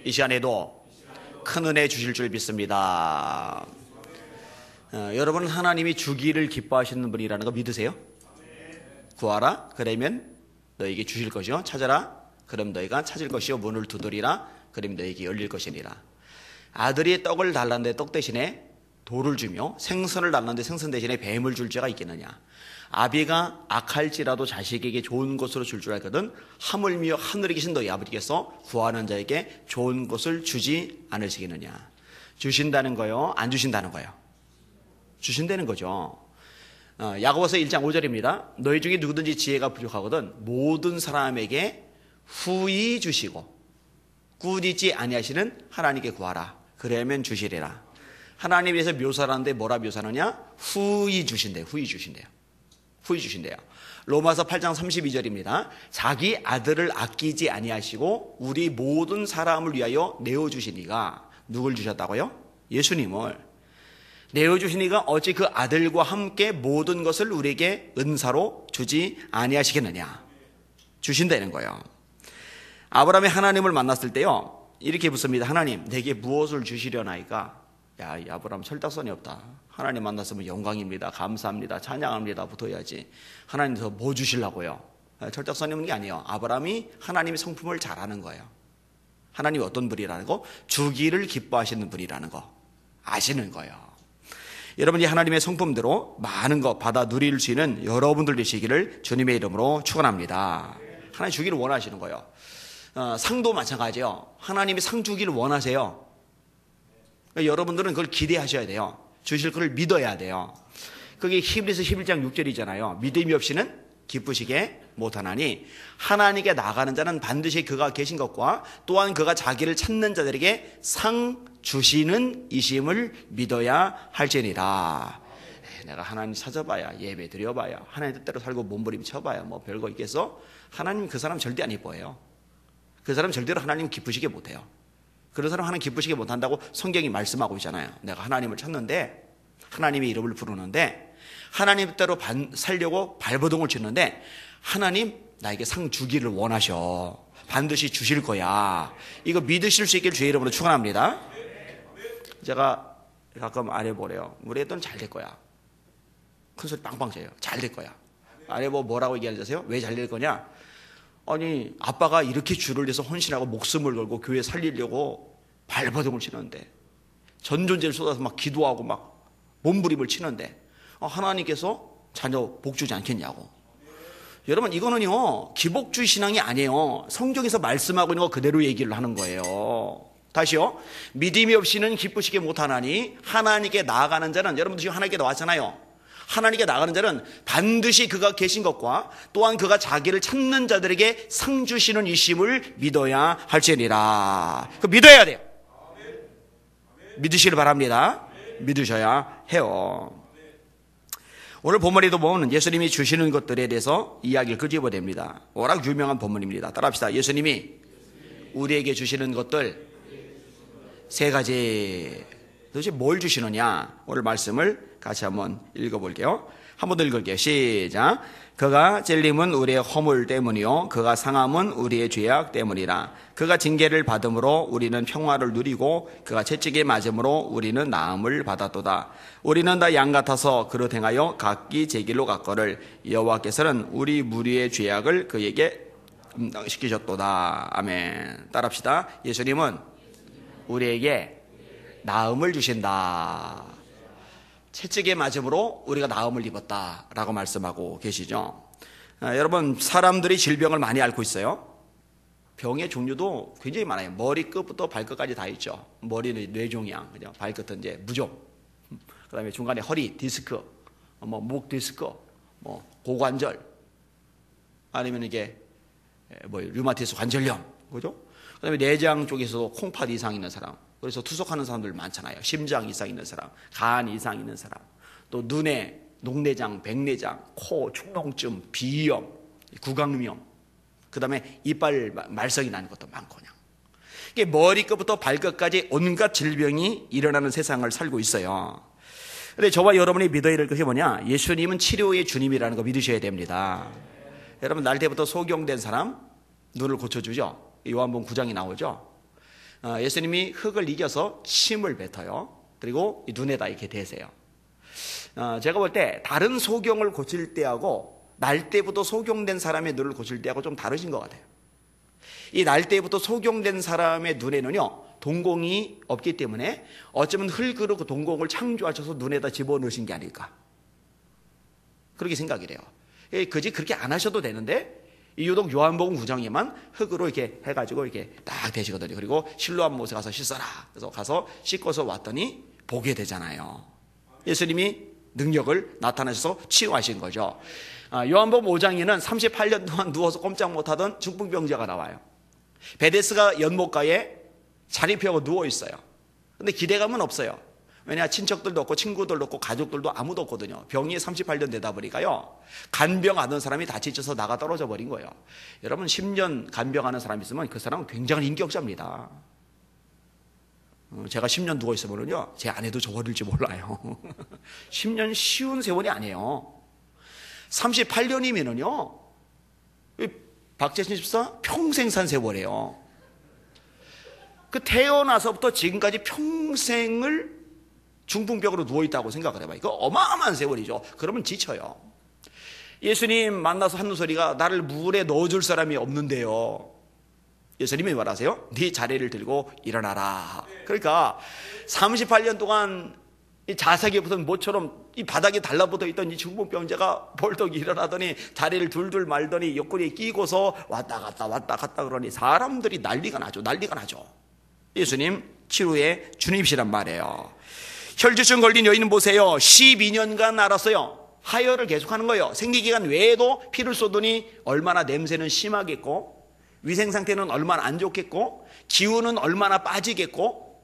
이 시간에도 큰 은혜 주실 줄 믿습니다. 여러분은 하나님이 주기를 기뻐하시는 분이라는 거 믿으세요? 구하라 그러면 너에게 주실 것이요, 찾아라 그럼 너희가 찾을 것이요, 문을 두드리라 그럼 너에게 열릴 것이니라. 아들이 떡을 달랐는데 떡 대신에 돌을 주며 생선을 달랐는데 생선 대신에 뱀을 줄 자가 있겠느냐. 아비가 악할지라도 자식에게 좋은 것으로 줄 알거든 하물며 하늘에 계신 너희 아버지께서 구하는 자에게 좋은 것을 주지 않으시겠느냐. 주신다는 거요, 안 주신다는 거요? 주신다는 거죠. 야고보서 1장 5절입니다. 너희 중에 누구든지 지혜가 부족하거든 모든 사람에게 후히 주시고 꾸짖지 아니하시는 하나님께 구하라 그러면 주시리라. 하나님께서 묘사를 하는데 뭐라 묘사하느냐? 후히 주신대요. 후히 주신대요. 후히 주신대요. 로마서 8장 32절입니다. 자기 아들을 아끼지 아니하시고 우리 모든 사람을 위하여 내어주시니가. 누굴 주셨다고요? 예수님을 내어주시니가 어찌 그 아들과 함께 모든 것을 우리에게 은사로 주지 아니하시겠느냐. 주신다는 거예요. 아브라함이 하나님을 만났을 때요 이렇게 묻습니다. 하나님 내게 무엇을 주시려나이까? 야, 이 아브라함 철딱선이 없다. 하나님 만났으면 영광입니다, 감사합니다, 찬양합니다 붙어야지. 하나님께서 뭐 주시려고요? 철딱선이 없는 게 아니에요. 아브라함이 하나님의 성품을 잘 아는 거예요. 하나님이 어떤 분이라는 거, 주기를 기뻐하시는 분이라는 거 아시는 거예요. 여러분이 하나님의 성품대로 많은 거 받아 누릴 수 있는 여러분들 되시기를 주님의 이름으로 축원합니다. 하나님 주기를 원하시는 거예요. 상도 마찬가지예요. 하나님이 상 주기를 원하세요. 그러니까 여러분들은 그걸 기대하셔야 돼요. 주실 것을 믿어야 돼요. 그게 히브리서 11장 6절이잖아요. 믿음이 없이는 기쁘시게 못하나니 하나님께 나가는 자는 반드시 그가 계신 것과 또한 그가 자기를 찾는 자들에게 상 주시는 이심을 믿어야 할지니라. 내가 하나님 찾아봐야, 예배 드려봐야, 하나님 뜻대로 살고 몸부림쳐봐야 뭐 별거 있겠어? 하나님 그 사람 절대 안 이뻐해요. 그 사람 절대로 하나님 기쁘시게 못해요. 그런 사람 하나님 기쁘시게 못한다고 성경이 말씀하고 있잖아요. 내가 하나님을 찾는데, 하나님의 이름을 부르는데, 하나님 뜻대로 살려고 발버둥을 치는데 하나님 나에게 상 주기를 원하셔. 반드시 주실 거야. 이거 믿으실 수 있기를 주의 이름으로 축원합니다. 제가 가끔 아내 보래요. 우리 애들은 잘 될 거야. 큰 소리 빵빵 쳐요. 잘 될 거야. 아내 뭐라고 얘기하는지 아세요? 왜 잘 될 거냐? 아니 아빠가 이렇게 주를 위해서 헌신하고 목숨을 걸고 교회 살리려고 발버둥을 치는데, 전존재를 쏟아서 막 기도하고 막 몸부림을 치는데 하나님께서 자녀 복 주지 않겠냐고. 여러분 이거는요 기복주의 신앙이 아니에요. 성경에서 말씀하고 있는 거 그대로 얘기를 하는 거예요. 다시요. 믿음이 없이는 기쁘시게 못하나니 하나님께 나아가는 자는, 여러분들 지금 하나님께 나왔잖아요. 하나님께 나가는 자는 반드시 그가 계신 것과 또한 그가 자기를 찾는 자들에게 상 주시는 이심을 믿어야 할지니라. 그 믿어야 돼요. 믿으시길 바랍니다. 믿으셔야 해요. 오늘 본문에도 보면 예수님이 주시는 것들에 대해서 이야기를 끄집어냅니다. 워낙 유명한 본문입니다. 따라합시다. 예수님이 우리에게 주시는 것들 세 가지. 도대체 뭘 주시느냐? 오늘 말씀을 같이 한번 읽어볼게요. 한 번 더 읽을게요. 시작. 그가 찔림은 우리의 허물 때문이요 그가 상함은 우리의 죄악 때문이라. 그가 징계를 받음으로 우리는 평화를 누리고 그가 채찍에 맞음으로 우리는 나음을 받았도다. 우리는 다 양 같아서 그릇 행하여 각기 제 길로 갔거늘 여호와께서는 우리 무리의 죄악을 그에게 감당시키셨도다. 아멘. 따라합시다. 예수님은 우리에게 나음을 주신다. 채찍에 맞음으로 우리가 나음을 입었다라고 말씀하고 계시죠. 여러분 사람들이 질병을 많이 앓고 있어요. 병의 종류도 굉장히 많아요. 머리끝부터 발끝까지 다 있죠. 머리는 뇌종양, 그죠? 발끝은 이제 무좀, 그다음에 중간에 허리 디스크, 목 디스크, 고관절, 아니면 이게 류마티스 관절염, 그죠? 그다음에 내장 쪽에서도 콩팥 이상 있는 사람. 그래서 투석하는 사람들 많잖아요. 심장 이상 있는 사람, 간 이상 있는 사람, 또 눈에 녹내장, 백내장, 코 축농증, 비염, 구강염, 그 다음에 이빨 말썽이 나는 것도 많고, 그냥 이게 머리끝부터 발끝까지 온갖 질병이 일어나는 세상을 살고 있어요. 그런데 저와 여러분이 믿어야 될 것이 뭐냐? 예수님은 치료의 주님이라는 거 믿으셔야 됩니다. 여러분 날 때부터 소경된 사람 눈을 고쳐주죠. 요한복음 9장이 나오죠. 예수님이 흙을 이겨서 침을 뱉어요. 그리고 눈에다 이렇게 대세요. 제가 볼 때 다른 소경을 고칠 때하고 날 때부터 소경된 사람의 눈을 고칠 때하고 좀 다르신 것 같아요. 이 날 때부터 소경된 사람의 눈에는요, 동공이 없기 때문에 어쩌면 흙으로 그 동공을 창조하셔서 눈에다 집어넣으신 게 아닐까, 그렇게 생각이 돼요. 그지 그렇게 안 하셔도 되는데 유독 요한복음 9장에만 흙으로 이렇게 해가지고 이렇게 딱 대시거든요. 그리고 실로암 못에 가서 씻어라. 그래서 가서 씻고서 왔더니 보게 되잖아요. 예수님이 능력을 나타내셔서 치유하신 거죠. 요한복음 5장에는 38년 동안 누워서 꼼짝 못하던 중풍병자가 나와요. 베데스가 연못가에 자리 펴고 누워 있어요. 근데 기대감은 없어요. 왜냐, 친척들도 없고 친구들도 없고 가족들도 아무도 없거든요. 병이 38년 되다 보니까요, 간병하던 사람이 다 지쳐서 나가 떨어져 버린 거예요. 여러분, 10년 간병하는 사람이 있으면 그 사람은 굉장한 인격자입니다. 제가 10년 누워 있으면요, 제 아내도 저버릴지 몰라요. 10년 쉬운 세월이 아니에요. 38년이면은요, 박재신 집사 평생 산 세월이에요. 그 태어나서부터 지금까지 평생을 중풍병으로 누워있다고 생각을 해봐요. 이거 어마어마한 세월이죠. 그러면 지쳐요. 예수님 만나서 하는 소리가, 나를 물에 넣어줄 사람이 없는데요. 예수님이 말하세요. 네 자리를 들고 일어나라. 그러니까 38년 동안 이 자석에 붙은 모처럼 이 바닥에 달라붙어 있던 이 중풍병자가 벌떡 일어나더니 자리를 둘둘 말더니 옆구리에 끼고서 왔다 갔다 그러니 사람들이 난리가 나죠. 예수님 치료의 주님이시란 말이에요. 혈주증 걸린 여인은 보세요. 12년간 앓았어요. 하혈을 계속하는 거예요. 생리기간 외에도 피를 쏟으니 얼마나 냄새는 심하겠고, 위생상태는 얼마나 안 좋겠고, 기운은 얼마나 빠지겠고,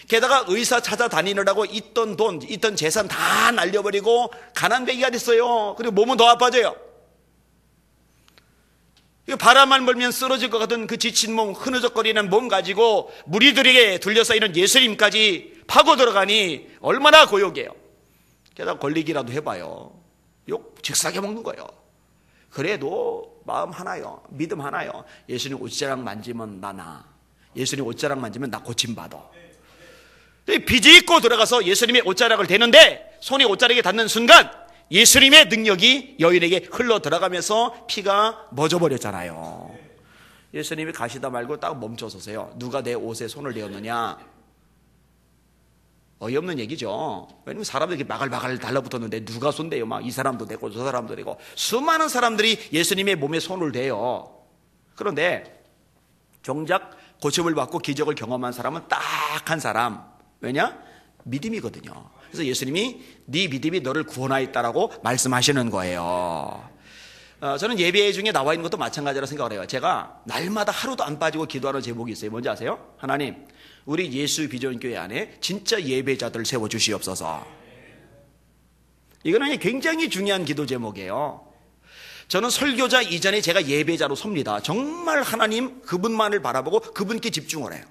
게다가 의사 찾아다니느라고 있던 돈, 있던 재산 다 날려버리고 가난뱅이가 됐어요. 그리고 몸은 더 아파져요. 바람만 불면 쓰러질 것 같은 그 지친 몸, 흐느적거리는 몸 가지고 무리들에게 둘러싸 있는 예수님까지 파고 들어가니 얼마나 고역이에요. 게다가 걸리기라도 해봐요. 욕 직사게 먹는 거예요. 그래도 마음 하나요, 믿음 하나요. 예수님 옷자락 만지면 나 예수님 옷자락 만지면 나 고침받아. 비집고 들어가서 예수님의 옷자락을 대는데 손이 옷자락에 닿는 순간 예수님의 능력이 여인에게 흘러 들어가면서 피가 멎어버렸잖아요. 예수님이 가시다 말고 딱 멈춰서세요. 누가 내 옷에 손을 대었느냐? 어이없는 얘기죠. 왜냐면 사람들이 마갈마갈 달라붙었는데 누가 손대요? 막 이 사람도 대고 저 사람도 대고 수많은 사람들이 예수님의 몸에 손을 대요. 그런데 정작 고침을 받고 기적을 경험한 사람은 딱 한 사람. 왜냐? 믿음이거든요. 그래서 예수님이 네 믿음이 너를 구원하였다라고 말씀하시는 거예요. 저는 예배 중에 나와 있는 것도 마찬가지라 생각을 해요. 제가 날마다 하루도 안 빠지고 기도하는 제목이 있어요. 뭔지 아세요? 하나님, 우리 예수 비전교회 안에 진짜 예배자들을 세워주시옵소서. 이거는 굉장히 중요한 기도 제목이에요. 저는 설교자 이전에 제가 예배자로 섭니다. 정말 하나님 그분만을 바라보고 그분께 집중을 해요.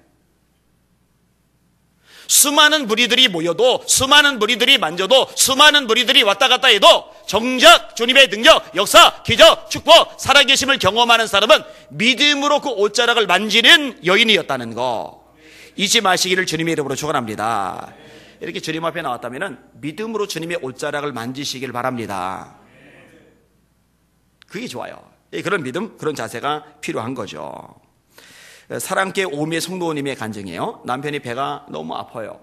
수많은 무리들이 모여도, 수많은 무리들이 만져도, 수많은 무리들이 왔다 갔다 해도 정작 주님의 능력, 역사, 기적, 축복, 살아계심을 경험하는 사람은 믿음으로 그 옷자락을 만지는 여인이었다는 거 잊지 마시기를 주님의 이름으로 축원합니다. 이렇게 주님 앞에 나왔다면 믿음으로 주님의 옷자락을 만지시길 바랍니다. 그게 좋아요. 그런 믿음, 그런 자세가 필요한 거죠. 사랑교회 오미의 성도님의 간증이에요. 남편이 배가 너무 아파요.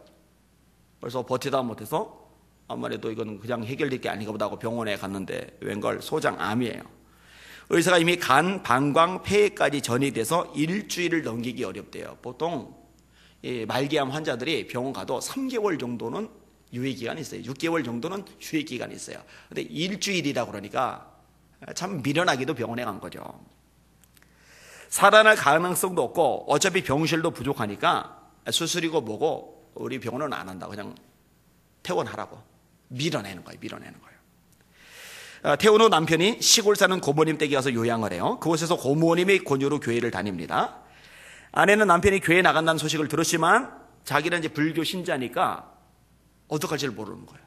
그래서 버티다 못해서 아무래도 이건 그냥 해결될 게 아닌가 보다 하고 병원에 갔는데 웬걸 소장암이에요. 의사가 이미 간, 방광, 폐까지 전이 돼서 일주일을 넘기기 어렵대요. 보통 이 말기암 환자들이 병원 가도 3개월 정도는 유예기간이 있어요. 6개월 정도는 휴예기간이 있어요. 근데 일주일이라 그러니까 참 미련하기도 병원에 간 거죠. 살아날 가능성도 없고 어차피 병실도 부족하니까 수술이고 뭐고 우리 병원은 안 한다. 그냥 퇴원하라고 밀어내는 거예요. 퇴원 후 남편이 시골 사는 고모님 댁에 가서 요양을 해요. 그곳에서 고모님의 권유로 교회를 다닙니다. 아내는 남편이 교회에 나간다는 소식을 들었지만 자기는 이제 불교 신자니까 어떡할지를 모르는 거예요.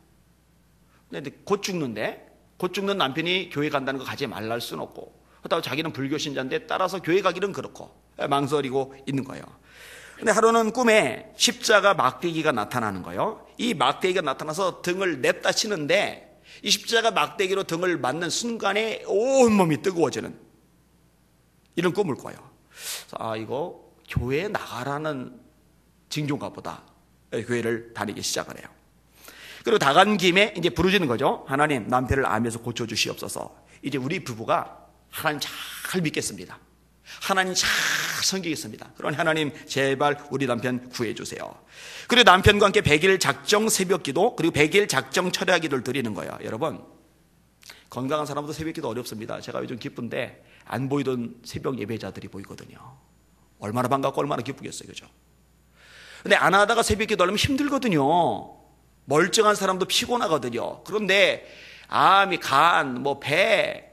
근데 곧 죽는 남편이 교회 간다는 거 가지 말라 할 수는 없고, 그렇다고 자기는 불교 신자인데 따라서 교회 가기는 그렇고 망설이고 있는 거예요. 근데 하루는 꿈에 십자가 막대기가 나타나는 거예요. 이 막대기가 나타나서 등을 냅다 치는데 이 십자가 막대기로 등을 맞는 순간에 온몸이 뜨거워지는 이런 꿈을 꿔요. 아, 이거 교회에 나가라는 징조인가 보다. 교회를 다니기 시작을 해요. 그리고 나간 김에 이제 부르짖는 거죠. 하나님, 남편을 암에서 고쳐주시옵소서. 이제 우리 부부가 하나님 잘 믿겠습니다. 하나님 잘 섬기겠습니다. 그러니 하나님 제발 우리 남편 구해주세요. 그리고 남편과 함께 100일 작정 새벽기도 그리고 100일 작정 철야기도를 드리는 거예요. 여러분, 건강한 사람도 새벽기도 어렵습니다. 제가 요즘 기쁜데 안 보이던 새벽 예배자들이 보이거든요. 얼마나 반갑고 얼마나 기쁘겠어요. 그죠? 근데 안 하다가 새벽기도 하려면 힘들거든요. 멀쩡한 사람도 피곤하거든요. 그런데 암이 간, 배,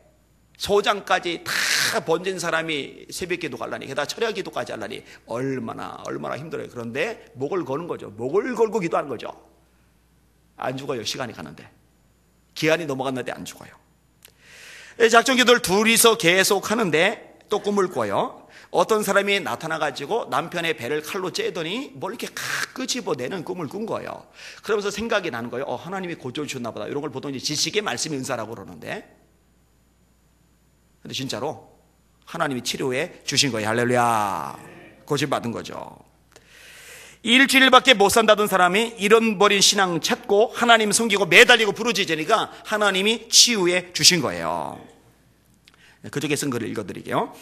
소장까지 다 번진 사람이 새벽기도 하려니, 게다가 철야기도까지 하려니 얼마나 힘들어요. 그런데 목을 거는 거죠. 목을 걸고 기도하는 거죠. 안 죽어요. 시간이 가는데. 기한이 넘어갔는데 안 죽어요. 작정기도를 둘이서 계속 하는데 또 꿈을 꿔요. 어떤 사람이 나타나가지고 남편의 배를 칼로 째더니 뭘 이렇게 끄집어내는 꿈을 꾼 거예요. 그러면서 생각이 나는 거예요. 하나님이 고쳐주셨나 보다. 이런 걸 보통 이제 지식의 말씀의 은사라고 그러는데, 근데 진짜로 하나님이 치료해 주신 거예요. 할렐루야. 고침받은 거죠. 일주일밖에 못 산다던 사람이 잃어버린 신앙 찾고 하나님 섬기고 매달리고 부르짖으니까 하나님이 치유해 주신 거예요. 그쪽에 쓴 글을 읽어드릴게요.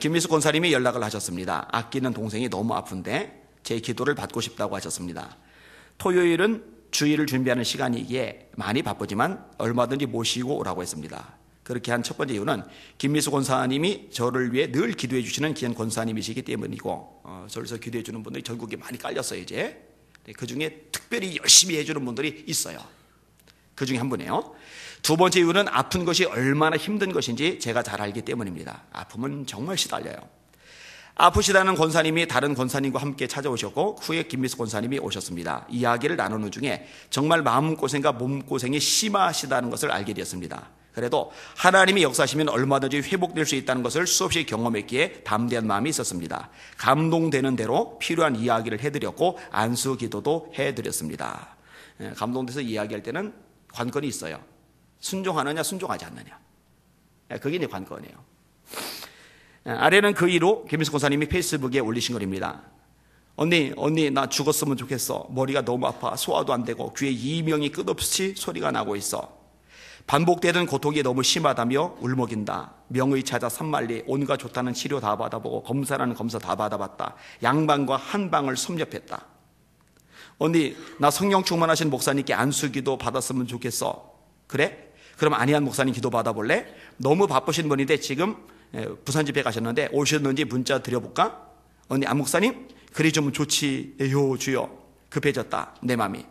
김미숙 권사님이 연락을 하셨습니다. 아끼는 동생이 너무 아픈데 제 기도를 받고 싶다고 하셨습니다. 토요일은 주일을 준비하는 시간이기에 많이 바쁘지만 얼마든지 모시고 오라고 했습니다. 그렇게 한 첫 번째 이유는 김미숙 권사님이 저를 위해 늘 기도해 주시는 귀한 권사님이시기 때문이고, 저를 기도해 주는 분들이 전국에 많이 깔렸어요. 이제 그 중에 특별히 열심히 해주는 분들이 있어요. 그 중에 한 분이에요. 두 번째 이유는 아픈 것이 얼마나 힘든 것인지 제가 잘 알기 때문입니다. 아픔은 정말 시달려요. 아프시다는 권사님이 다른 권사님과 함께 찾아오셨고 후에 김미숙 권사님이 오셨습니다. 이야기를 나누는 중에 정말 마음고생과 몸고생이 심하시다는 것을 알게 되었습니다. 그래도 하나님이 역사하시면 얼마든지 회복될 수 있다는 것을 수없이 경험했기에 담대한 마음이 있었습니다. 감동되는 대로 필요한 이야기를 해드렸고 안수 기도도 해드렸습니다. 감동돼서 이야기할 때는 관건이 있어요. 순종하느냐 순종하지 않느냐. 그게 이제 관건이에요. 아래는 그 이로 김미숙 권사님이 페이스북에 올리신 글입니다. 언니 나 죽었으면 좋겠어. 머리가 너무 아파. 소화도 안 되고 귀에 이명이 끝없이 소리가 나고 있어. 반복되던 고통이 너무 심하다며 울먹인다. 명의 찾아 산만리 온갖 좋다는 치료 다 받아보고 검사라는 검사 다 받아봤다. 양방과 한방을 섭렵했다. 언니 나 성령 충만하신 목사님께 안수기도 받았으면 좋겠어. 그래? 그럼 안희한 목사님 기도 받아볼래? 너무 바쁘신 분인데 지금 부산 집회 가셨는데 오셨는지 문자 드려볼까? 언니 안 목사님? 그리 좀 좋지요 주여. 급해졌다 내 맘이.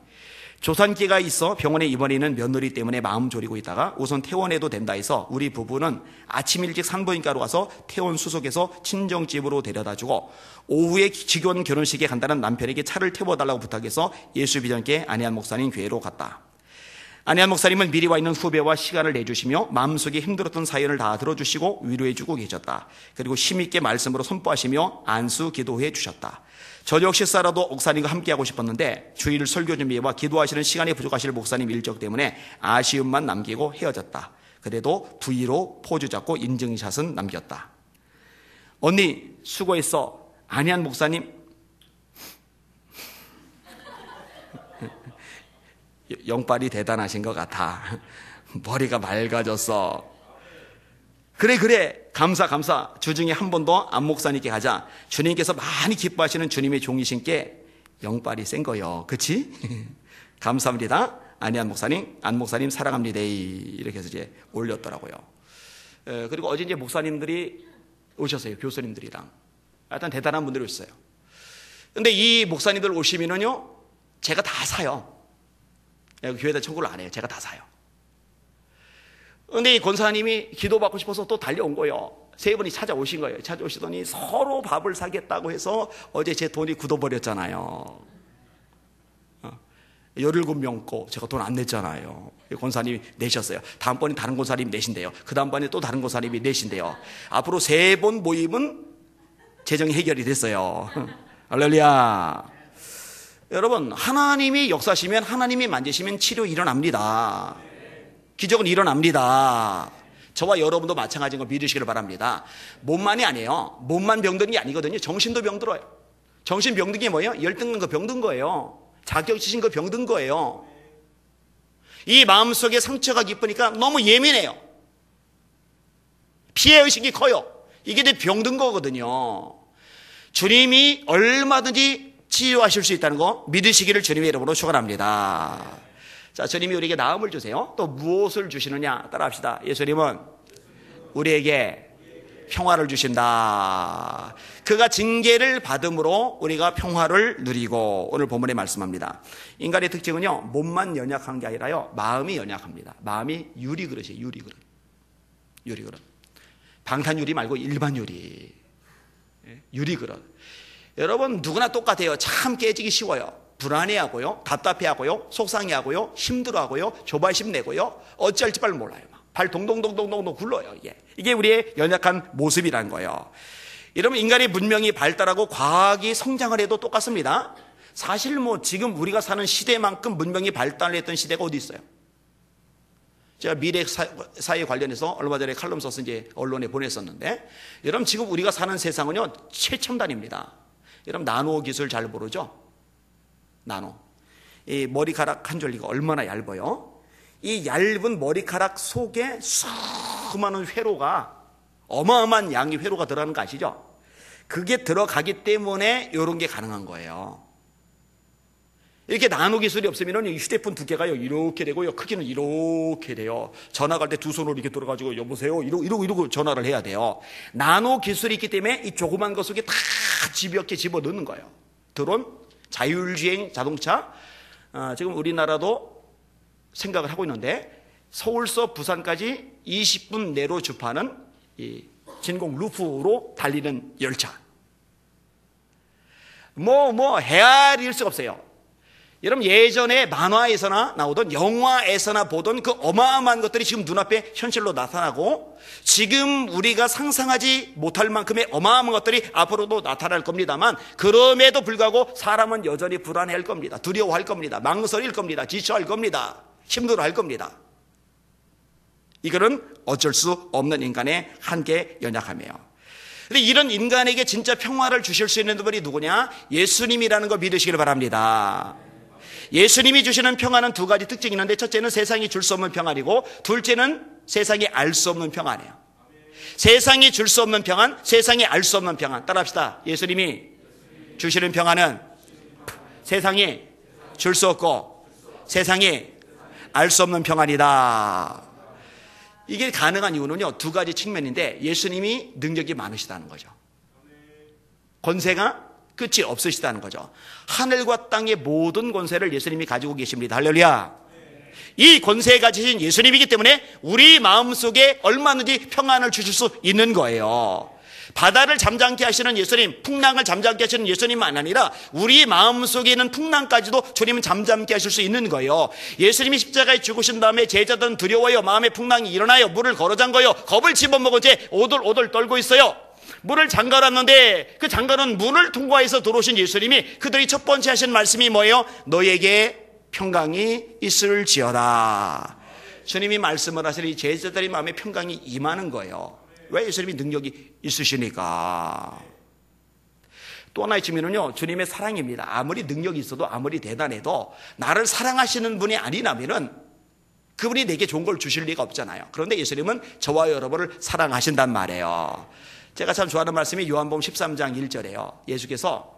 조산기가 있어 병원에 입원해 며느리 때문에 마음 졸이고 있다가 우선 퇴원해도 된다 해서 우리 부부는 아침 일찍 산부인과로 가서 퇴원 수속해서 친정집으로 데려다주고 오후에 직원 결혼식에 간다는 남편에게 차를 태워달라고 부탁해서 예수비전교회 안희한 목사님 교회로 갔다. 안희한 목사님은 미리 와 있는 후배와 시간을 내주시며 마음속에 힘들었던 사연을 다 들어주시고 위로해주고 계셨다. 그리고 힘있게 말씀으로 선포하시며 안수 기도해 주셨다. 저녁 식사라도 목사님과 함께하고 싶었는데 주일 설교 준비와 기도하시는 시간이 부족하실 목사님 일정 때문에 아쉬움만 남기고 헤어졌다. 그래도 V로 포즈 잡고 인증샷은 남겼다. 언니 수고했어. 안희한 목사님 영빨이 대단하신 것 같아. 머리가 맑아졌어. 그래 감사 주중에 한 번 더 안 목사님께 가자. 주님께서 많이 기뻐하시는 주님의 종이신께 영빨이 센 거요. 그치? 감사합니다. 안희한 목사님, 안 목사님 사랑합니다. 이렇게 해서 이제 올렸더라고요. 그리고 어제 이제 목사님들이 오셨어요. 교수님들이랑. 하여튼 대단한 분들이 오셨어요. 근데 이 목사님들 오시면은요, 제가 다 사요. 교회에다 청구를 안 해요. 제가 다 사요. 근데 이 권사님이 기도받고 싶어서 또 달려온 거예요. 세 분이 찾아오신 거예요. 찾아오시더니 서로 밥을 사겠다고 해서 어제 제 돈이 굳어버렸잖아요. 17명 거 제가 돈 안 냈잖아요. 권사님이 내셨어요. 다음번에 다른 권사님이 내신대요. 그 다음번에 또 다른 권사님이 내신대요. 앞으로 3번 모임은 재정이 해결이 됐어요. 할렐루야. 여러분, 하나님이 역사하시면, 하나님이 만지시면 치료 일어납니다. 기적은 일어납니다. 저와 여러분도 마찬가지인 걸 믿으시기를 바랍니다. 몸만이 아니에요. 몸만 병드는 게 아니거든요. 정신도 병들어요. 정신 병든 게 뭐예요? 열등한 거 병든 거예요. 자격지심 거 병든 거예요. 이 마음속에 상처가 깊으니까 너무 예민해요. 피해의식이 커요. 이게 내 병든 거거든요. 주님이 얼마든지 치유하실 수 있다는 거 믿으시기를 주님의 이름으로 축원합니다. 자, 주님이 우리에게 나음을 주세요. 또 무엇을 주시느냐? 따라합시다. 예수님은 우리에게 평화를 주신다. 그가 징계를 받음으로 우리가 평화를 누리고, 오늘 본문에 말씀합니다. 인간의 특징은요, 몸만 연약한 게 아니라요, 마음이 연약합니다. 마음이 유리그릇이에요. 유리그릇. 유리그릇. 방탄유리 말고 일반 유리. 유리그릇. 여러분, 누구나 똑같아요. 참 깨지기 쉬워요. 불안해하고요, 답답해하고요, 속상해하고요, 힘들어하고요, 조바심 내고요, 어찌할지 발 몰라요. 발 동동동동동 굴러요. 이게 우리의 연약한 모습이라는 거예요. 여러분, 인간의 문명이 발달하고 과학이 성장을 해도 똑같습니다. 사실 지금 우리가 사는 시대만큼 문명이 발달했던 시대가 어디 있어요? 제가 미래 사회 관련해서 얼마 전에 칼럼 써서 이제 언론에 보냈었는데, 여러분, 지금 우리가 사는 세상은요, 최첨단입니다. 여러분, 나노 기술 잘 모르죠? 나노. 이 머리카락 한 줄기가 얼마나 얇아요? 이 얇은 머리카락 속에 수많은 회로가, 어마어마한 양의 회로가 들어가는 거 아시죠? 그게 들어가기 때문에 이런 게 가능한 거예요. 이렇게 나노 기술이 없으면 휴대폰 두께가요, 이렇게 되고요, 크기는 이렇게 돼요. 전화 갈 때 두 손으로 이렇게 들어가지고 여보세요, 이러고 전화를 해야 돼요. 나노 기술이 있기 때문에 이 조그만 것 속에 다 집요하게 집어넣는 거예요. 드론, 자율주행 자동차, 지금 우리나라도 생각을 하고 있는데, 서울서 부산까지 20분 내로 주파는 이 진공 루프로 달리는 열차. 헤아릴 수가 없어요. 여러분, 예전에 만화에서나 나오던, 영화에서나 보던 그 어마어마한 것들이 지금 눈앞에 현실로 나타나고, 지금 우리가 상상하지 못할 만큼의 어마어마한 것들이 앞으로도 나타날 겁니다만, 그럼에도 불구하고 사람은 여전히 불안해할 겁니다. 두려워할 겁니다. 망설일 겁니다. 지쳐할 겁니다. 힘들어할 겁니다. 이거는 어쩔 수 없는 인간의 한계 연약함이에요. 근데 이런 인간에게 진짜 평화를 주실 수 있는 분이 누구냐? 예수님이라는 걸 믿으시길 바랍니다. 예수님이 주시는 평화는 두 가지 특징이 있는데, 첫째는 세상이 줄 수 없는 평안이고, 둘째는 세상이 알 수 없는 평안이에요. 세상이 줄 수 없는 평안, 세상이 알 수 없는 평안. 따라합시다. 예수님이 주시는 평안은 세상이 줄 수 없고 세상이 알 수 없는 평안이다. 이게 가능한 이유는요, 두 가지 측면인데, 예수님이 능력이 많으시다는 거죠. 권세가 끝이 없으시다는 거죠. 하늘과 땅의 모든 권세를 예수님이 가지고 계십니다. 할렐루야. 이 권세 가지신 예수님이기 때문에 우리 마음속에 얼마든지 평안을 주실 수 있는 거예요. 바다를 잠잠케 하시는 예수님, 풍랑을 잠잠케 하시는 예수님만 아니라 우리 마음속에 있는 풍랑까지도 주님은 잠잠케 하실 수 있는 거예요. 예수님이 십자가에 죽으신 다음에 제자들은 두려워요. 마음의 풍랑이 일어나요. 물을 걸어 잠궈요. 겁을 집어먹은 채 오돌오돌 떨고 있어요. 물을 잠가놨는데 그 잠가는 문을 통과해서 들어오신 예수님이 그들이 첫 번째 하신 말씀이 뭐예요? 너에게 평강이 있을지어다. 주님이 말씀을 하시니 제자들의 마음에 평강이 임하는 거예요. 왜? 예수님이 능력이 있으시니까. 또 하나의 측면은요, 주님의 사랑입니다. 아무리 능력이 있어도, 아무리 대단해도 나를 사랑하시는 분이 아니라면은 그분이 내게 좋은 걸 주실 리가 없잖아요. 그런데 예수님은 저와 여러분을 사랑하신단 말이에요. 제가 참 좋아하는 말씀이 요한복음 13장 1절이에요. 예수께서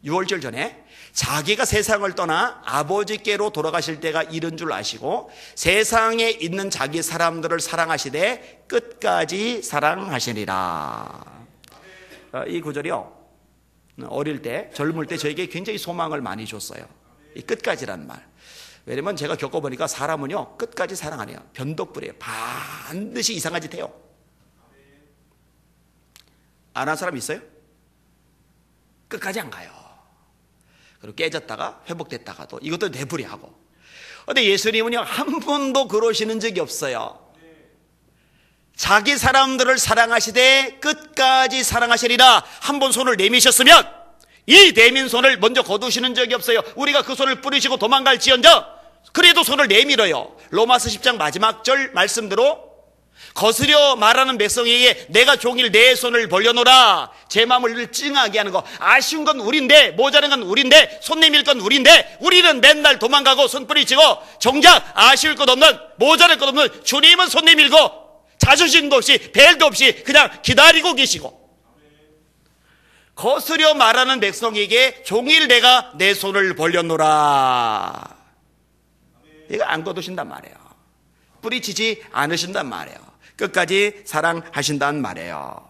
유월절 전에 자기가 세상을 떠나 아버지께로 돌아가실 때가 이른 줄 아시고 세상에 있는 자기 사람들을 사랑하시되 끝까지 사랑하시니라. 이 구절이요, 어릴 때, 젊을 때 저에게 굉장히 소망을 많이 줬어요. 이 끝까지란 말. 왜냐면 제가 겪어보니까 사람은요, 끝까지 사랑 안 해요. 변덕부려요. 반드시 이상한 짓 해요. 안 한 사람 있어요? 끝까지 안 가요. 그리고 깨졌다가 회복됐다가도 이것도 내부리하고. 근데 예수님은요, 한 번도 그러시는 적이 없어요. 자기 사람들을 사랑하시되 끝까지 사랑하시리라. 한 번 손을 내미셨으면 이 내민 손을 먼저 거두시는 적이 없어요. 우리가 그 손을 뿌리시고 도망갈지언정 그래도 손을 내밀어요. 로마서 10장 마지막 절 말씀대로 거스려 말하는 백성에게 내가 종일 내 손을 벌려놓으라. 제 마음을 찡하게 하는 거. 아쉬운 건 우린데, 모자란 건 우린데, 손 내밀 건 우린데, 우리는 맨날 도망가고 손 뿌리치고 정작 아쉬울 것 없는, 모자랄 것 없는 주님은 손 내밀고 자존심도 없이 벨도 없이 그냥 기다리고 계시고, 거스려 말하는 백성에게 종일 내가 내 손을 벌려놓으라. 이거 안 거두신단 말이에요. 뿌리치지 않으신단 말이에요. 끝까지 사랑하신단 말이에요.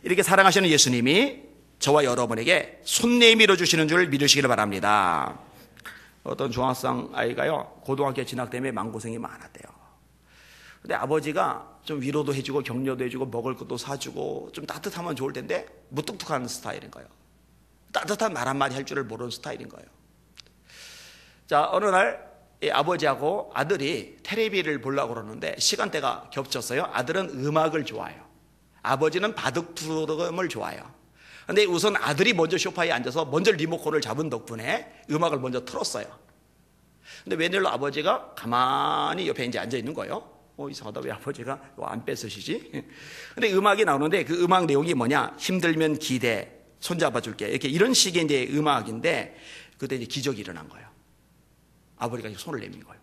이렇게 사랑하시는 예수님이 저와 여러분에게 손 내밀어 주시는 줄 믿으시기를 바랍니다. 어떤 중학생 아이가요, 고등학교 진학 때문에 마음고생이 많았대요. 근데 아버지가 좀 위로도 해주고 격려도 해주고 먹을 것도 사주고 좀 따뜻하면 좋을 텐데 무뚝뚝한 스타일인 거예요. 따뜻한 말 한마디 할 줄을 모르는 스타일인 거예요. 자, 어느 날 아버지하고 아들이 텔레비를 보려고 그러는데 시간대가 겹쳤어요. 아들은 음악을 좋아해요. 아버지는 바둑 프로그램을 좋아해요. 근데 우선 아들이 먼저 소파에 앉아서 먼저 리모컨을 잡은 덕분에 음악을 먼저 틀었어요. 근데 웬일로 아버지가 가만히 옆에 이제 앉아 있는 거예요. 이상하다. 왜 아버지가 안 뺏으시지? 근데 음악이 나오는데 그 음악 내용이 뭐냐? 힘들면 기대, 손잡아 줄게. 이렇게 이런 식의 이제 음악인데 그때 이제 기적이 일어난 거예요. 아버지가 손을 내민 거예요.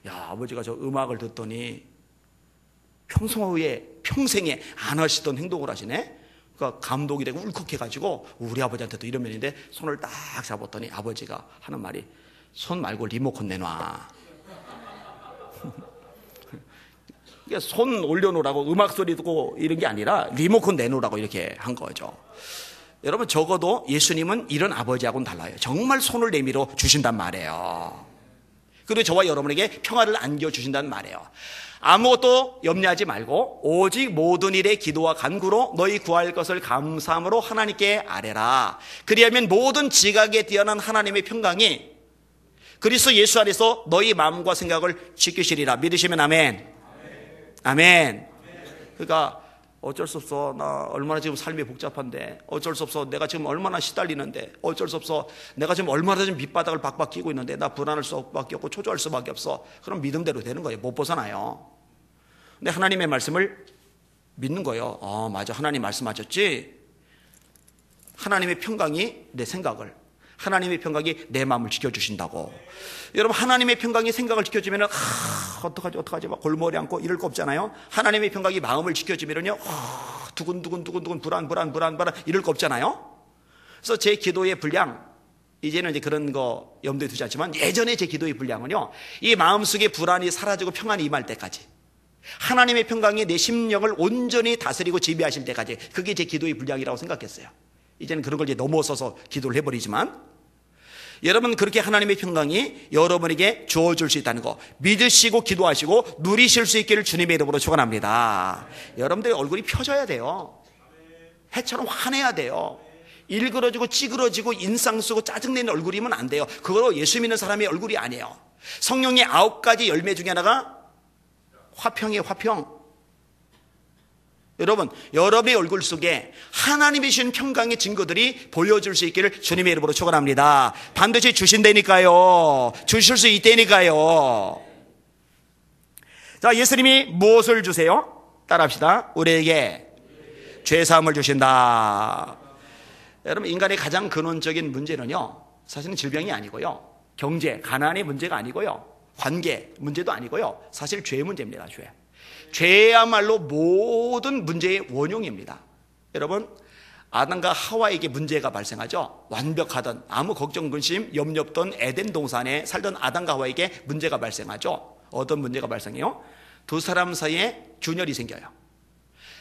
야, 아버지가 저 음악을 듣더니 평생에 안 하시던 행동을 하시네? 그러니까 감동이 되고 울컥해가지고 우리 아버지한테도 이런 면인데 손을 딱 잡았더니 아버지가 하는 말이 손 말고 리모컨 내놔. 손 올려놓으라고 음악 소리 듣고 이런 게 아니라 리모컨 내놓으라고 이렇게 한 거죠. 여러분 적어도 예수님은 이런 아버지하고는 달라요. 정말 손을 내밀어 주신단 말이에요. 그리고 저와 여러분에게 평화를 안겨주신단 말이에요. 아무것도 염려하지 말고 오직 모든 일에 기도와 간구로 너희 구할 것을 감사함으로 하나님께 아뢰라. 그리하면 모든 지각에 뛰어난 하나님의 평강이 그리스도 예수 안에서 너희 마음과 생각을 지키시리라. 믿으시면 아멘. 아멘. 그러니까 어쩔 수 없어. 나 얼마나 지금 삶이 복잡한데. 어쩔 수 없어. 내가 지금 얼마나 시달리는데. 어쩔 수 없어. 내가 지금 얼마나 지금 밑바닥을 박박 끼고 있는데. 나 불안할 수밖에 없고 초조할 수밖에 없어. 그럼 믿음대로 되는 거예요. 못 벗어나요. 근데 하나님의 말씀을 믿는 거예요. 맞아. 하나님 말씀하셨지. 하나님의 평강이 내 생각을, 하나님의 평강이 내 마음을 지켜주신다고. 여러분 하나님의 평강이 생각을 지켜주면 어떡하지 막 골머리 앉고 이럴 거 없잖아요. 하나님의 평강이 마음을 지켜주면요 두근두근 불안 이럴 거 없잖아요. 그래서 제 기도의 분량, 이제는 이제 그런 거 염두에 두지 않지만 예전에 제 기도의 분량은요, 이 마음속의 불안이 사라지고 평안이 임할 때까지, 하나님의 평강이 내 심령을 온전히 다스리고 지배하실 때까지, 그게 제 기도의 분량이라고 생각했어요. 이제는 그런 걸 이제 넘어서서 기도를 해버리지만, 여러분 그렇게 하나님의 평강이 여러분에게 주어질 수 있다는 거 믿으시고 기도하시고 누리실 수 있기를 주님의 이름으로 축원합니다. 여러분들의 얼굴이 펴져야 돼요. 해처럼 환해야 돼요. 일그러지고 찌그러지고 인상 쓰고 짜증내는 얼굴이면 안 돼요. 그거로 예수 믿는 사람의 얼굴이 아니에요. 성령의 9가지 열매 중에 하나가 화평이에요. 화평. 여러분, 여러분의 얼굴 속에 하나님이 주신 평강의 증거들이 보여줄 수 있기를 주님의 이름으로 축원합니다. 반드시 주신다니까요. 주실 수 있다니까요. 자, 예수님이 무엇을 주세요? 따라합시다. 우리에게 죄사함을 주신다. 여러분, 인간의 가장 근원적인 문제는요, 사실은 질병이 아니고요, 경제, 가난의 문제가 아니고요, 관계 문제도 아니고요, 사실 죄 문제입니다. 죄야말로 모든 문제의 원흉입니다. 여러분, 아담과 하와에게 문제가 발생하죠. 완벽하던, 아무 걱정 근심 염려 없던 에덴 동산에 살던 아담과 하와에게 문제가 발생하죠. 어떤 문제가 발생해요? 두 사람 사이에 균열이 생겨요.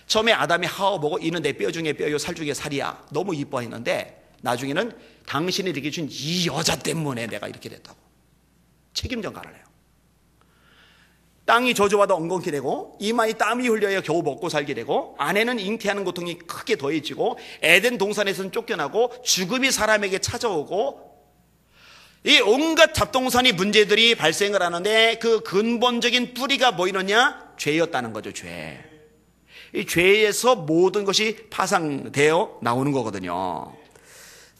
처음에 아담이 하와 보고 이는 내 뼈 중에 뼈요 살 중에 살이야, 너무 이뻐했는데 나중에는 당신이 이렇게 준 이 여자 때문에 내가 이렇게 됐다고 책임 전가를 해요. 땅이 저주받아 엉겅퀴 되고 이마에 땀이 흘려야 겨우 먹고 살게 되고 아내는 잉태하는 고통이 크게 더해지고 에덴 동산에서는 쫓겨나고 죽음이 사람에게 찾아오고 이 온갖 잡동사니 문제들이 발생을 하는데 그 근본적인 뿌리가 뭐이느냐? 죄였다는 거죠. 죄. 이 죄에서 모든 것이 파상되어 나오는 거거든요.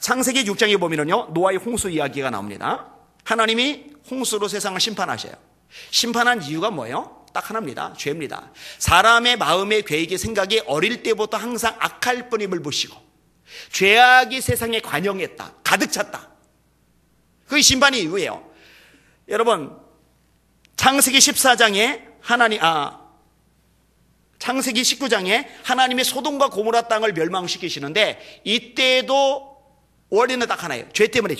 창세기 6장에 보면은요, 노아의 홍수 이야기가 나옵니다. 하나님이 홍수로 세상을 심판하셔요. 심판한 이유가 뭐예요? 딱 하나입니다. 죄입니다. 사람의 마음의 계획의 생각이 어릴 때부터 항상 악할 뿐임을 보시고 죄악이 세상에 관영했다. 가득 찼다. 그게 심판의 이유예요. 여러분, 창세기 14장에 창세기 19장에 하나님의 소돔과 고모라 땅을 멸망시키시는데 이때도 원인은 딱 하나예요. 죄 때문에.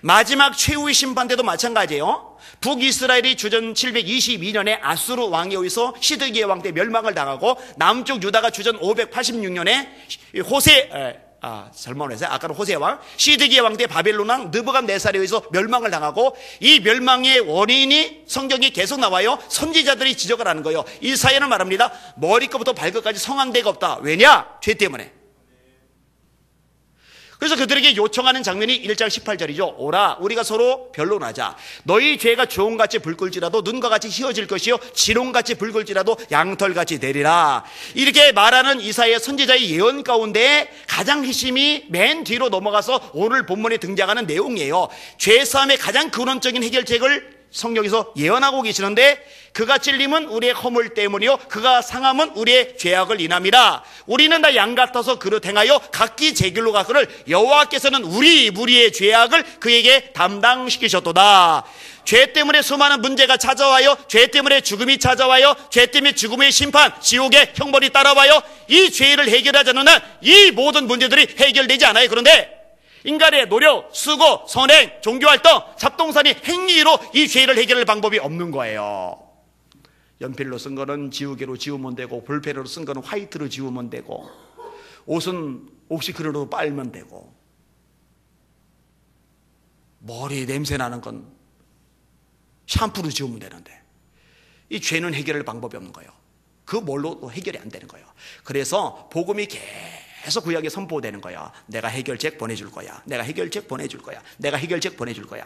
마지막 최후의 심판 때도 마찬가지예요. 북이스라엘이 주전 722년에 아수르 왕에 의해서 시드기야 왕 때 멸망을 당하고 남쪽 유다가 주전 586년에 아까는 호세 왕, 시드기야 왕 때 바벨론 왕 느부갓네살에 의해서 멸망을 당하고, 이 멸망의 원인이 성경에 계속 나와요. 선지자들이 지적을 하는 거예요. 이사야는 말합니다. 머리끝부터 발끝까지 성한 데가 없다. 왜냐? 죄 때문에. 그래서 그들에게 요청하는 장면이 1장 18절이죠. 오라, 우리가 서로 변론하자. 너희 죄가 주홍같이 붉을지라도 눈과 같이 희어질 것이요 지롱같이 붉을지라도 양털같이 되리라. 이렇게 말하는 이사야 선지자의 예언 가운데 가장 핵심이 맨 뒤로 넘어가서 오늘 본문에 등장하는 내용이에요. 죄사함의 가장 근원적인 해결책을 성경에서 예언하고 계시는데, 그가 찔림은 우리의 허물 때문이요 그가 상함은 우리의 죄악을 인함이라. 우리는 다 양 같아서 그릇 행하여 각기 제 길로 가거늘 여호와께서는 우리 무리의 죄악을 그에게 담당시키셨도다. 죄 때문에 수많은 문제가 찾아와요. 죄 때문에 죽음이 찾아와요. 죄 때문에 죽음의 심판, 지옥의 형벌이 따라와요. 이 죄를 해결하지 않는 한 이 모든 문제들이 해결되지 않아요. 그런데 인간의 노력, 수고, 선행, 종교활동, 잡동사니 행위로 이 죄를 해결할 방법이 없는 거예요. 연필로 쓴 거는 지우개로 지우면 되고, 볼펜으로 쓴 거는 화이트로 지우면 되고, 옷은 옥시크린으로 빨면 되고, 머리 냄새 나는 건 샴푸로 지우면 되는데, 이 죄는 해결할 방법이 없는 거예요. 그 뭘로도 해결이 안 되는 거예요. 그래서 복음이 계속 구약에 선포되는 거야. 내가 해결책 보내줄 거야. 내가 해결책 보내줄 거야. 내가 해결책 보내줄 거야.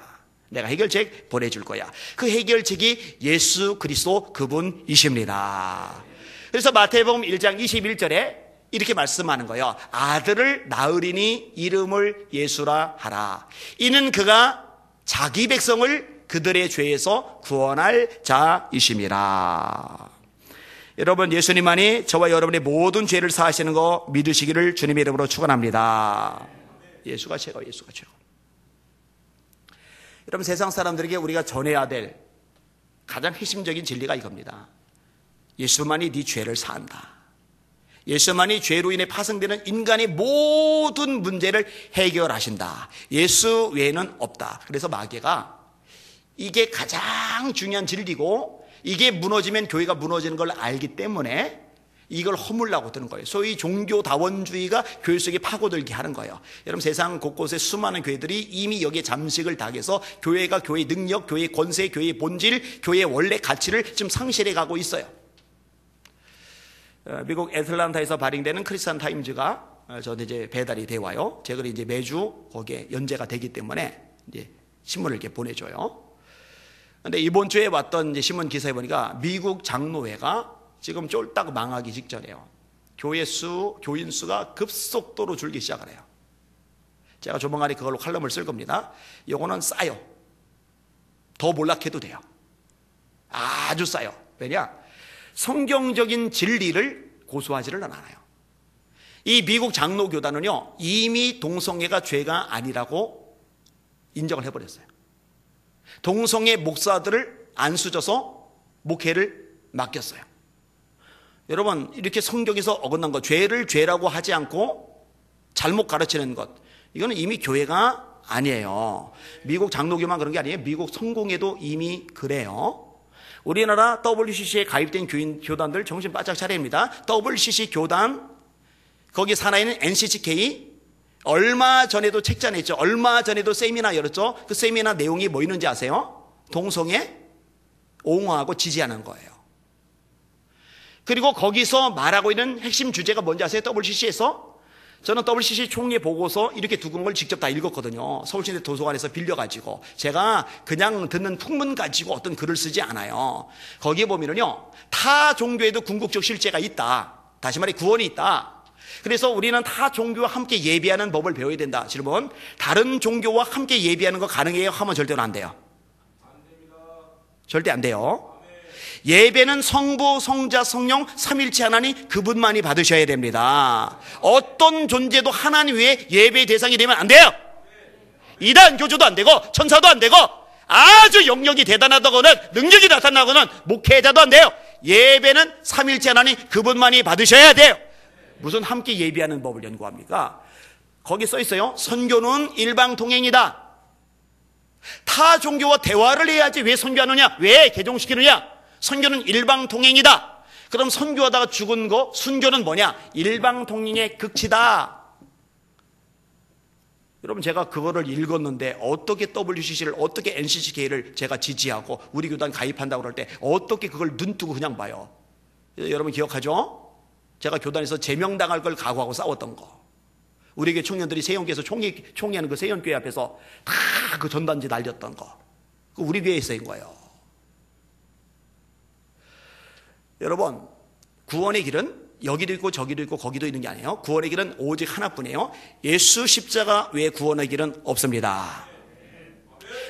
내가 해결책 보내줄 거야. 그 해결책이 예수 그리스도 그분이십니다. 그래서 마태복음 1장 21절에 이렇게 말씀하는 거예요. 아들을 낳으리니 이름을 예수라 하라. 이는 그가 자기 백성을 그들의 죄에서 구원할 자이심이라. 여러분, 예수님만이 저와 여러분의 모든 죄를 사하시는 거 믿으시기를 주님의 이름으로 축원합니다. 예수가 최고, 예수가 최고. 여러분, 세상 사람들에게 우리가 전해야 될 가장 핵심적인 진리가 이겁니다. 예수만이 네 죄를 사한다. 예수만이 죄로 인해 파생되는 인간의 모든 문제를 해결하신다. 예수 외에는 없다. 그래서 마귀가 이게 가장 중요한 진리고, 이게 무너지면 교회가 무너지는 걸 알기 때문에 이걸 허물라고 드는 거예요. 소위 종교다원주의가 교회 속에 파고들게 하는 거예요. 여러분, 세상 곳곳에 수많은 교회들이 이미 여기에 잠식을 당해서 교회가 교회의 능력, 교회의 권세, 교회의 본질, 교회의 원래 가치를 지금 상실해 가고 있어요. 미국 애틀란타에서 발행되는 크리스찬 타임즈가 저한테 이제 배달이 돼 와요. 제가 이제 매주 거기에 연재가 되기 때문에 이제 신문을 이렇게 보내줘요. 근데 이번 주에 왔던 이제 신문 기사에 보니까 미국 장로회가 지금 쫄딱 망하기 직전이에요. 교인 수가 급속도로 줄기 시작을 해요. 제가 조만간에 그걸로 칼럼을 쓸 겁니다. 이거는 싸요. 더 몰락해도 돼요. 아주 싸요. 왜냐? 성경적인 진리를 고수하지를 않아요. 이 미국 장로교단은요, 이미 동성애가 죄가 아니라고 인정을 해버렸어요. 동성애 목사들을 안수져서 목회를 맡겼어요. 여러분, 이렇게 성경에서 어긋난 것, 죄를 죄라고 하지 않고 잘못 가르치는 것, 이거는 이미 교회가 아니에요. 미국 장로교만 그런 게 아니에요. 미국 성공회도 이미 그래요. 우리나라 WCC에 가입된 교단들 정신 바짝 차려야 합니다. WCC 교단, 거기 산하에는 NCCK, 얼마 전에도 책자 냈죠. 얼마 전에도 세미나 열었죠. 그 세미나 내용이 뭐 있는지 아세요? 동성애 옹호하고 지지하는 거예요. 그리고 거기서 말하고 있는 핵심 주제가 뭔지 아세요? WCC에서? 저는 WCC 총회 보고서 이렇게 두 권을 직접 다 읽었거든요. 서울시내 도서관에서 빌려가지고. 제가 그냥 듣는 풍문 가지고 어떤 글을 쓰지 않아요. 거기에 보면은요, 타 종교에도 궁극적 실제가 있다. 다시 말해 구원이 있다. 그래서 우리는 타 종교와 함께 예배하는 법을 배워야 된다. 질문. 다른 종교와 함께 예배하는 거 가능해요? 하면 절대로 안 돼요. 절대 안 돼요. 예배는 성부, 성자, 성령, 삼일체 하나님 그분만이 받으셔야 됩니다. 어떤 존재도 하나님 외에 예배의 대상이 되면 안 돼요. 이단 교주도 안 되고 천사도 안 되고 아주 영역이 대단하다고는 능력이 나타나고는 목회자도 안 돼요. 예배는 삼일체 하나님 그분만이 받으셔야 돼요. 무슨 함께 예배하는 법을 연구합니까? 거기 써 있어요. 선교는 일방통행이다. 타 종교와 대화를 해야지 왜 선교하느냐? 왜 개종시키느냐? 선교는 일방통행이다. 그럼 선교하다가 죽은 거 순교는 뭐냐? 일방통행의 극치다. 여러분 제가 그거를 읽었는데 어떻게 WCC를 어떻게 NCCK를 제가 지지하고 우리 교단 가입한다고 그럴 때 어떻게 그걸 눈뜨고 그냥 봐요. 여러분 기억하죠? 제가 교단에서 제명당할 걸 각오하고 싸웠던 거. 우리 교회 청년들이 세연교회에서 총회하는 그 세연교회 앞에서 다 그 전단지 날렸던 거. 그 우리 교회에 있어인 거예요. 여러분 구원의 길은 여기도 있고 저기도 있고 거기도 있는 게 아니에요. 구원의 길은 오직 하나뿐이에요. 예수 십자가 외에 구원의 길은 없습니다.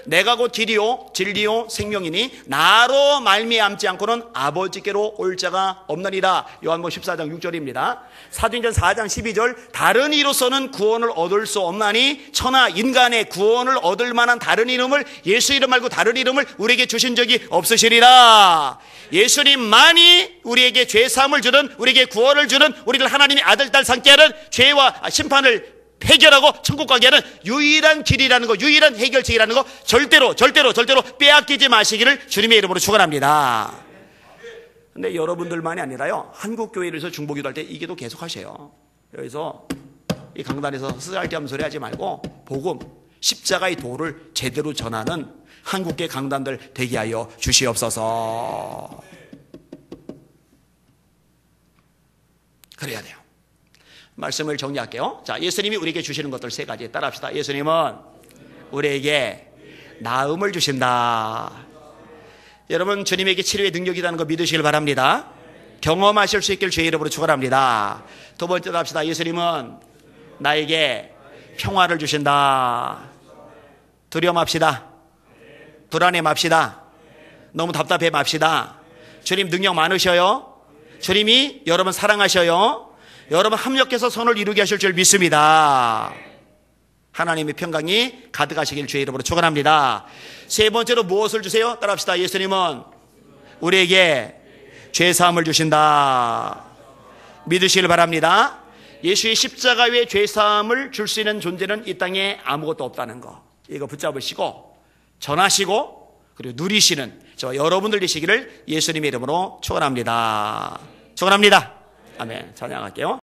내가 곧 길이요 진리요 생명이니 나로 말미암지 않고는 아버지께로 올 자가 없느니라. 요한복음 14장 6절입니다. 사도행전 4장 12절 다른 이로서는 구원을 얻을 수 없나니 천하 인간의 구원을 얻을 만한 다른 이름을 예수 이름 말고 다른 이름을 우리에게 주신 적이 없으시리라. 예수님만이 우리에게 죄사함을 주는 우리에게 구원을 주는 우리를 하나님의 아들 딸 삼게 하는 죄와 심판을 해결하고 천국 가게 하는 유일한 길이라는 거, 유일한 해결책이라는 거 절대로 빼앗기지 마시기를 주님의 이름으로 축원합니다. 근데 여러분들만이 아니라요, 한국 교회에서 중보기도 할 때 이 기도 계속 하세요. 여기서 이 강단에서 쓰잘데없는 소리 하지 말고 복음, 십자가의 도를 제대로 전하는 한국계 강단들 되게 하여 주시옵소서. 그래야 돼요. 말씀을 정리할게요. 자, 예수님이 우리에게 주시는 것들 세 가지 따라합시다. 예수님은 우리에게 나음을 주신다. 여러분 주님에게 치료의 능력이 있다는 거 믿으시길 바랍니다. 경험하실 수 있길 주의 이름으로 축원합니다. 두 번째로 합시다. 예수님은 나에게 평화를 주신다. 두려움 맙시다. 불안해 맙시다. 너무 답답해 맙시다. 주님 능력 많으셔요. 주님이 여러분 사랑하셔요. 여러분 합력해서 선을 이루게 하실 줄 믿습니다. 하나님의 평강이 가득하시길 주의 이름으로 축원합니다. 세 번째로 무엇을 주세요? 따라합시다. 예수님은 우리에게 죄사함을 주신다. 믿으시길 바랍니다. 예수의 십자가 외에 죄사함을 줄 수 있는 존재는 이 땅에 아무것도 없다는 거, 이거 붙잡으시고 전하시고 그리고 누리시는 저 여러분들 되시기를 예수님의 이름으로 축원합니다. 축원합니다. 아멘. 찬양할게요.